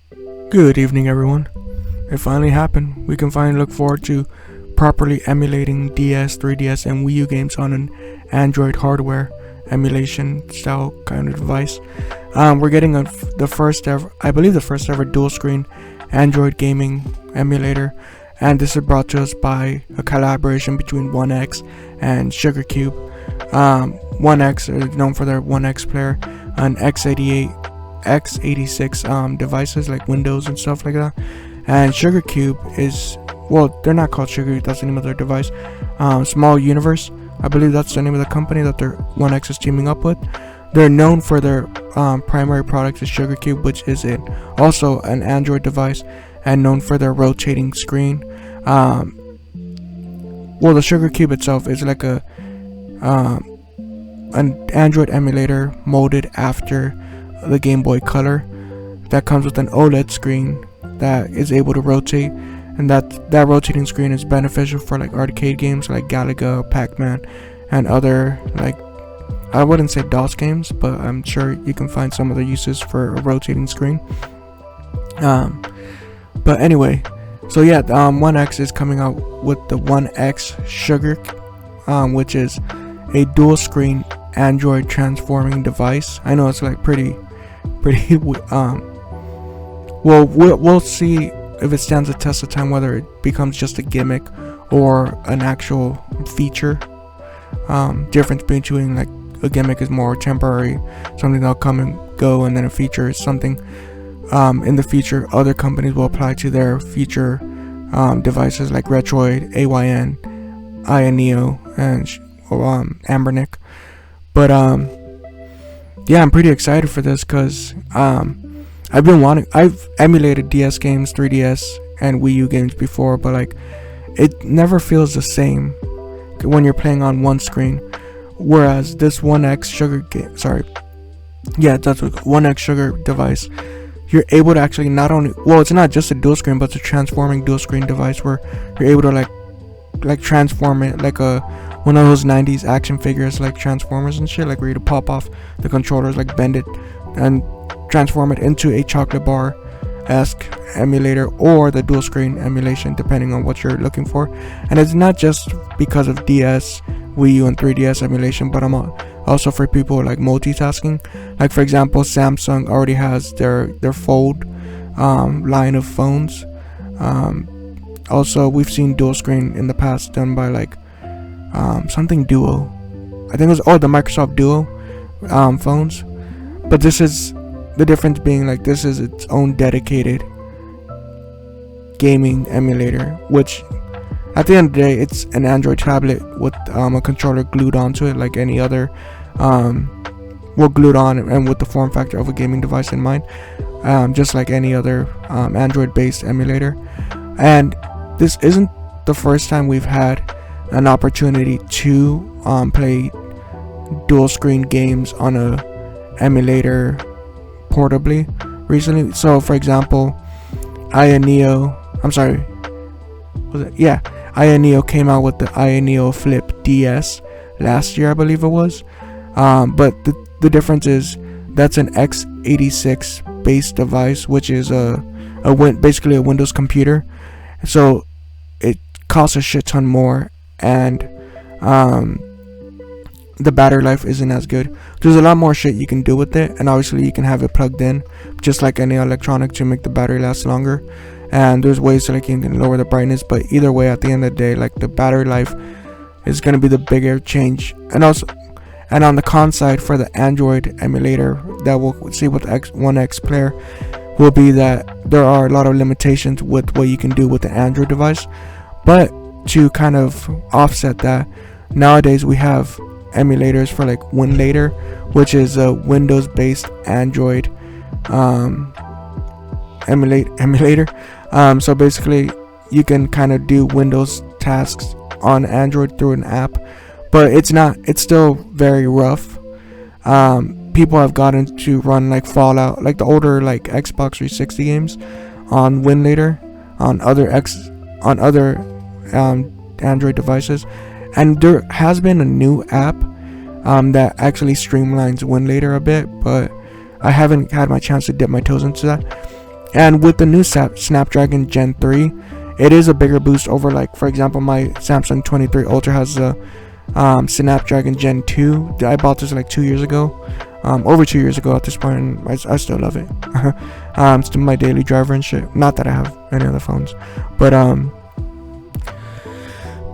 Good evening, everyone. It finally happened. We can finally look forward to properly emulating DS, 3DS, and Wii U games on an Android hardware emulation style kind of device. We're getting the first ever, I believe, the first ever dual screen Android gaming emulator, and this is brought to us by a collaboration between ONEX and Sugar Cube. ONEX is known for their ONEX player, an x86 devices like Windows and stuff like that. And Sugar Cube is, well, they're not called Sugar Cube, that's the name of their device. Small Universe, I believe that's the name of the company that their ONEX is teaming up with. They're known for their primary product is Sugar Cube, which is also an Android device and known for their rotating screen. Well, the Sugar Cube itself is like an Android emulator molded after the Game Boy Color that comes with an OLED screen that is able to rotate, and that rotating screen is beneficial for like arcade games like Galaga, Pac-Man, and other, like, I wouldn't say DOS games, but I'm sure you can find some other uses for a rotating screen. But anyway, so yeah, ONEX is coming out with the ONEXSUGAR, which is a dual screen Android transforming device. I know it's like pretty well, we'll see if it stands the test of time, whether it becomes just a gimmick or an actual feature. Difference between like a gimmick is more temporary, something that'll come and go, and then a feature is something in the future other companies will apply to their future devices like Retroid, AYN, Neo, and Ambernick. But yeah, I'm pretty excited for this because I've emulated DS games, 3DS, and Wii U games before, but like it never feels the same when you're playing on one screen. Whereas this ONEXSUGAR that's what ONEXSUGAR device, you're able to actually not only, well, it's not just a dual screen, but it's a transforming dual screen device where you're able to like transform it like one of those 90s action figures like Transformers and shit, like where you pop off the controllers, like bend it and transform it into a chocolate bar-esque emulator or the dual screen emulation, depending on what you're looking for. And it's not just because of DS, Wii U, and 3DS emulation, but I'm also for people like multitasking. Like for example, Samsung already has their Fold line of phones. Also, we've seen dual screen in the past done by like something Duo. I think it was the Microsoft Duo phones. But this is the difference being like this is its own dedicated gaming emulator, which at the end of the day it's an Android tablet with a controller glued onto it like any other glued on and with the form factor of a gaming device in mind, just like any other Android based emulator. And this isn't the first time we've had an opportunity to play dual screen games on a emulator portably recently. So for example, Neo came out with the Neo Flip DS last year, I believe it was. But the difference is that's an x86 based device, which is basically a Windows computer. So it costs a shit ton more, and the battery life isn't as good. There's a lot more shit you can do with it, and obviously you can have it plugged in just like any electronic to make the battery last longer, and there's ways to like you can lower the brightness. But either way, at the end of the day, like the battery life is going to be the bigger change. And on the con side for the Android emulator that we'll see with the ONEX player will be that there are a lot of limitations with what you can do with the Android device. But to kind of offset that, nowadays we have emulators for like WinLater, which is a Windows based Android emulator. So basically you can kind of do Windows tasks on Android through an app, but it's still very rough. People have gotten to run like Fallout, like the older like Xbox 360 games on WinLater on other Android devices. And there has been a new app that actually streamlines WinLater a bit, but I haven't had my chance to dip my toes into that. And with the new Snapdragon Gen 3, it is a bigger boost over, like, for example, my Samsung 23 Ultra has the Snapdragon Gen 2. I bought this like 2 years ago, over 2 years ago at this point, and I still love it. It's my daily driver and shit. Not that I have any other phones, but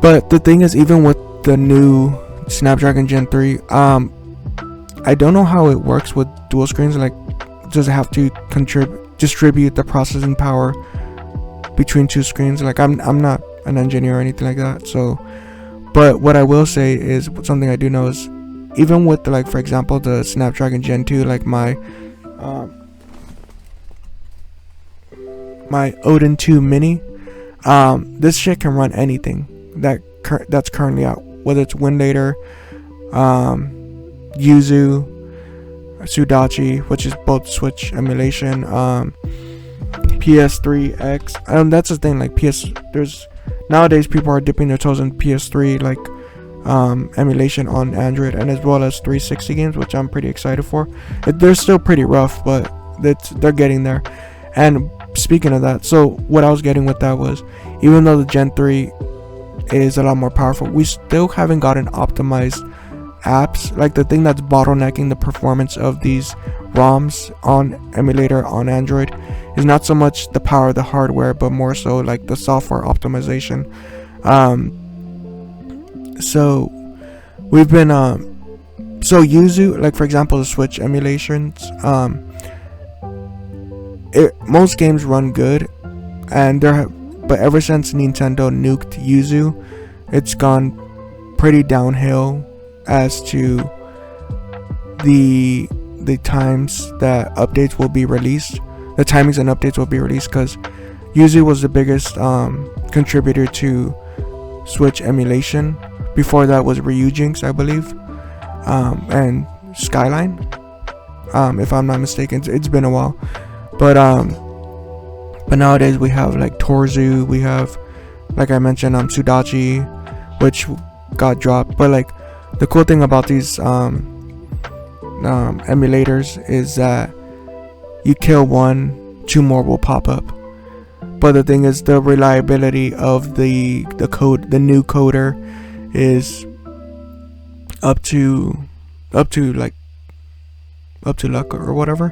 the thing is, even with the new Snapdragon Gen 3, I don't know how it works with dual screens. Like, does it have to distribute the processing power between two screens? Like, I'm not an engineer or anything like that, so, but what I will say is, something I do know is, even with, like, for example, the Snapdragon Gen 2, like my Odin 2 Mini, this shit can run anything that's currently out, whether it's Emulator, Yuzu, Sudachi, which is both Switch emulation, PS3X. That's the thing, like, there's nowadays people are dipping their toes in PS3, like, emulation on Android, and as well as 360 games, which I'm pretty excited for. They're still pretty rough, but they're getting there. And speaking of that, so what I was getting with that was, even though the Gen 3 is a lot more powerful, we still haven't gotten optimized apps. Like, the thing that's bottlenecking the performance of these ROMs on emulator on Android is not so much the power of the hardware, but more so like the software optimization. So we've been so Yuzu, like, for example, the Switch emulations, most games run good, and but ever since Nintendo nuked Yuzu, it's gone pretty downhill as to the times that updates will be released, the timings and updates will be released, because Yuzu was the biggest contributor to Switch emulation. Before that was Ryujinx, I believe, and Skyline, if I'm not mistaken. It's been a while, but nowadays we have, like, Torzu, we have, like I mentioned, Sudachi, which got dropped. But, like, the cool thing about these emulators is that you kill one, 2 more will pop up. But the thing is, the reliability of the new coder is up to luck or whatever,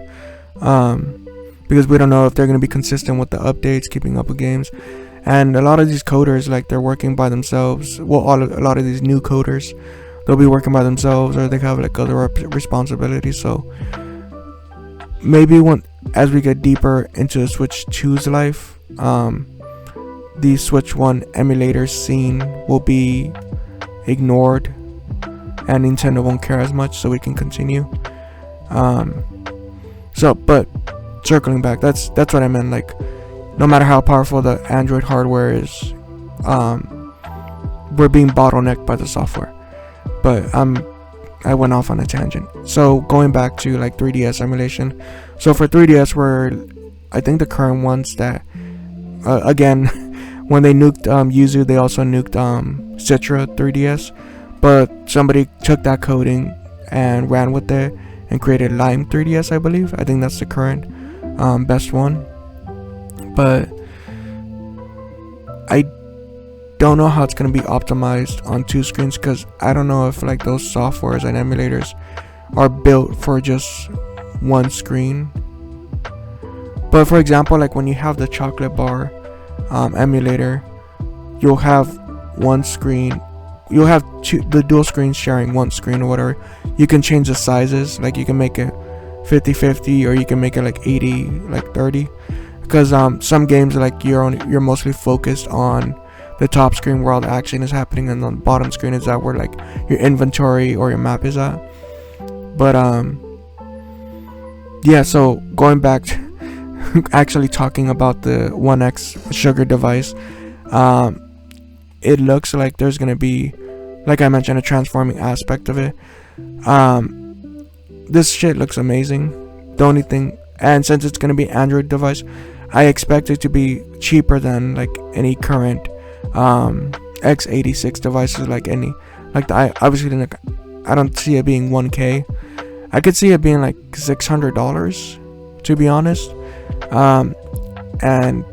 because we don't know if they're going to be consistent with the updates, keeping up with games. And a lot of these coders, like, they're working by themselves. Well, a lot of these new coders, they'll be working by themselves, or they have, like, other responsibilities. So maybe as we get deeper into Switch 2's life, the Switch 1 emulator scene will be ignored, and Nintendo won't care as much, so we can continue. But circling back, that's what I meant. Like, no matter how powerful the Android hardware is, we're being bottlenecked by the software. But I went off on a tangent. So going back to, like, 3DS emulation. So for 3DS, I think the current ones that, again, when they nuked Yuzu, they also nuked Citra 3DS. But somebody took that coding and ran with it and created Lime 3DS, I believe. I think that's the current best one. But I don't know how it's going to be optimized on 2 screens, because I don't know if, like, those softwares and emulators are built for just 1 screen. But for example, like, when you have the chocolate bar emulator, you'll have 1 screen, you'll have the dual screens sharing 1 screen or whatever. You can change the sizes, like, you can make it 50-50, or you can make it like 80-30, because some games, like, you're mostly focused on the top screen where all the action is happening, and on the bottom screen is that where, like, your inventory or your map is at. But yeah, so going back to actually talking about the ONEXSUGAR device, it looks like there's gonna be, like I mentioned, a transforming aspect of it. This shit looks amazing. The only thing, and since it's gonna be an Android device, I expect it to be cheaper than, like, any current x86 devices, like obviously, I don't see it being 1K. I could see it being like $600, to be honest. and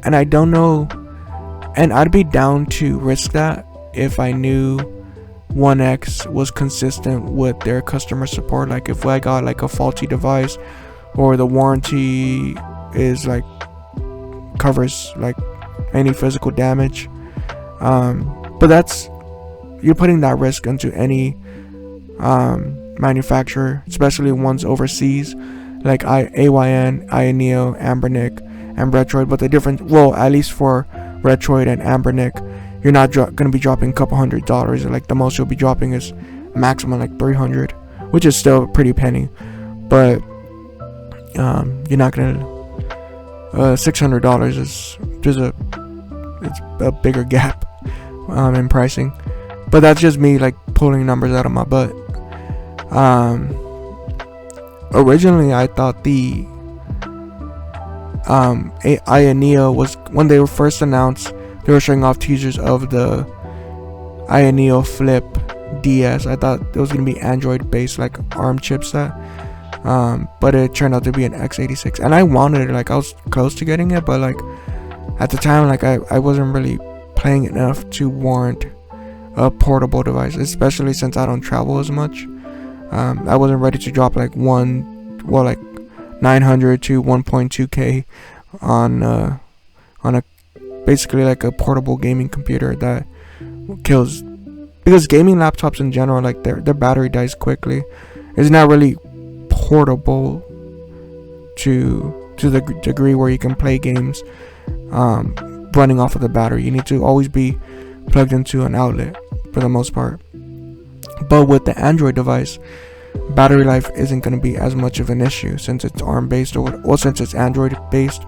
I don't know, and I'd be down to risk that if I knew One X was consistent with their customer support. Like if I got like a faulty device, or the warranty is like covers like any physical damage, but that's, you're putting that risk into any manufacturer, especially ones overseas like AYN, Ioneo, Ambernic, and Retroid. But the difference, well, at least for Retroid and Ambernic, you're not going to be dropping a couple $100. Like the most you'll be dropping is maximum like $300, which is still a pretty penny. But you're not going to $600 is just it's a bigger gap in pricing. But that's just me like pulling numbers out of my butt. Originally I thought the Ioneo was, when they were first announced, they were showing off teasers of the Ioneo Flip DS. I thought it was going to be Android based, like ARM chipset, but it turned out to be an x86, and I wanted it. Like I was close to getting it, but like at the time, like I wasn't really playing enough to warrant a portable device, especially since I don't travel as much. I wasn't ready to drop like 900 to 1.2k on a basically like a portable gaming computer that kills, because gaming laptops in general, like their battery dies quickly. It's not really portable to the degree where you can play games running off of the battery. You need to always be plugged into an outlet for the most part. But with the Android device, battery life isn't going to be as much of an issue since it's ARM based, or since it's Android based,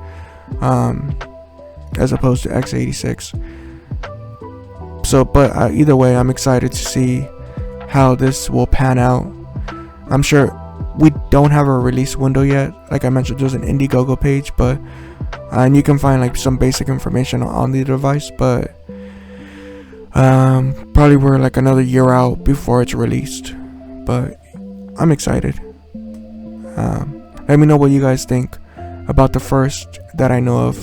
as opposed to x86. So, but either way, I'm excited to see how this will pan out. I'm sure we don't have a release window yet. Like I mentioned, there's an Indiegogo page, but and you can find like some basic information on the device, but probably we're like another year out before it's released. But I'm excited. Let me know what you guys think about the first that I know of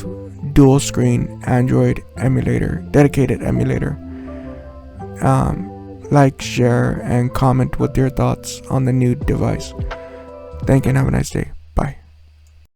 Dualscreen Android emulator, dedicated emulator. Like, share, and comment with your thoughts on the new device. Thank you and have a nice day.